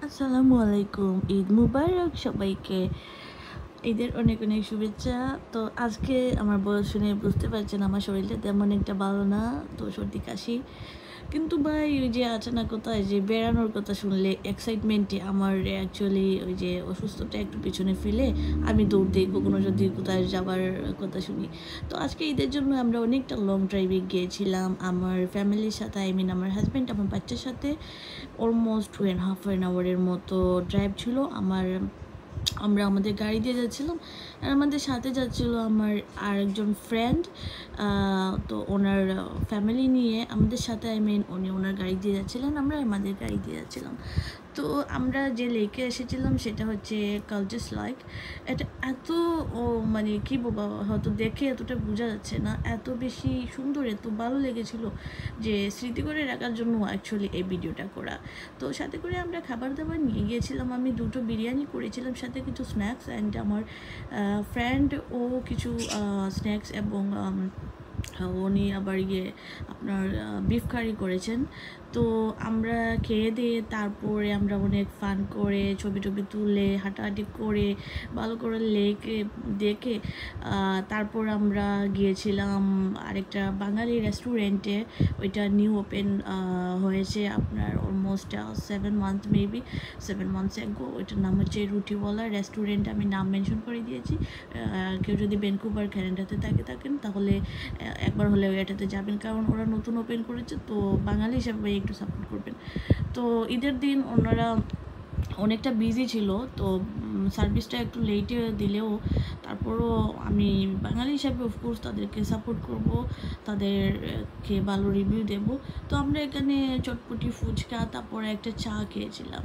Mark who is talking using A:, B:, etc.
A: আসসালামু আলাইকুম। ঈদ মুবারক সবাইকে। ঈদের অনেক অনেক শুভেচ্ছা। তো আজকে আমার বয়স শুনে বুঝতে পারছেন আমার শরীরটা তেমন একটা ভালো না। তো সর্দি কাশি। কিন্তু ভাই ওই যে আছে না কোথায় যে বেড়ানোর কথা শুনলে এক্সাইটমেন্টে আমার অ্যাকচুয়ালি ওই যে অসুস্থতা একটু পিছনে ফেলে আমি দৌড় দিই কখনো যদি কোথায় যাবার কথা শুনি। তো আজকে ঈদের জন্য আমরা অনেকটা লং ড্রাইভে গিয়েছিলাম আমার ফ্যামিলির সাথে, আমার হাজব্যান্ড, আমার বাচ্চার সাথে। অলমোস্ট 2.5 আওয়ারের মতো ড্রাইভ ছিল আমরা আমাদের গাড়ি দিয়ে যাচ্ছিলাম। আর আমাদের সাথে যাচ্ছিল আমার আরেকজন ফ্রেন্ড। তো ওনার ফ্যামিলি নিয়ে আমাদের সাথে উনি ওনার গাড়ি দিয়ে যাচ্ছিলেন, আমরা আমাদের গাড়ি দিয়ে যাচ্ছিলাম। তো আমরা যে লেকে এসেছিলাম সেটা হচ্ছে কালচার্স লাইক। এটা এত মানে কী বলবো, হয়তো দেখে এতটা বোঝা যাচ্ছে না, এত বেশি সুন্দর, এত ভালো লেগেছিল যে স্মৃতি করে রাখার জন্য অ্যাকচুয়ালি এই ভিডিওটা করা। তো সাথে করে আমরা খাবার দাবার নিয়ে গিয়েছিলাম। আমি 2টো বিরিয়ানি করেছিলাম, সাথে কিছু স্ন্যাক্স, অ্যান্ড আমার ফ্রেন্ড ও কিছু স্ন্যাক্স এবং উনি আবার আপনার বিফ কারি করেছেন। তো আমরা খেয়ে দিয়ে তারপরে আমরা অনেক ফান করে ছবি টবি তুলে হাঁটাহাঁটি করে ভালো করে লেকে দেখে তারপর আমরা গিয়েছিলাম আরেকটা বাঙালি রেস্টুরেন্টে। ওইটা নিউ ওপেন হয়েছে আপনার অলমোস্ট 7 মান্থস এগো। ওইটার নাম হচ্ছে রুটিওয়ালা রেস্টুরেন্ট। আমি নাম মেনশন করে দিয়েছি। কেউ যদি ভ্যানকুভার ক্যানাডাতে থাকেন তাহলে একবার হলে এটাতে যাবেন, কারণ ওরা নতুন ওপেন করেছে। তো বাঙালি হিসাবে একটু সাপোর্ট করবেন। তো ঈদের দিন ওনারা অনেকটা বিজি ছিল, তো সার্ভিসটা একটু লেটে দিলেও তারপরও আমি বাঙালি হিসাবে অফকোর্স তাদেরকে সাপোর্ট করব, তাদেরকে ভালো রিভিউ দেব। তো আমরা এখানে চটপটি ফুচকা তারপরে একটা চা খেয়েছিলাম।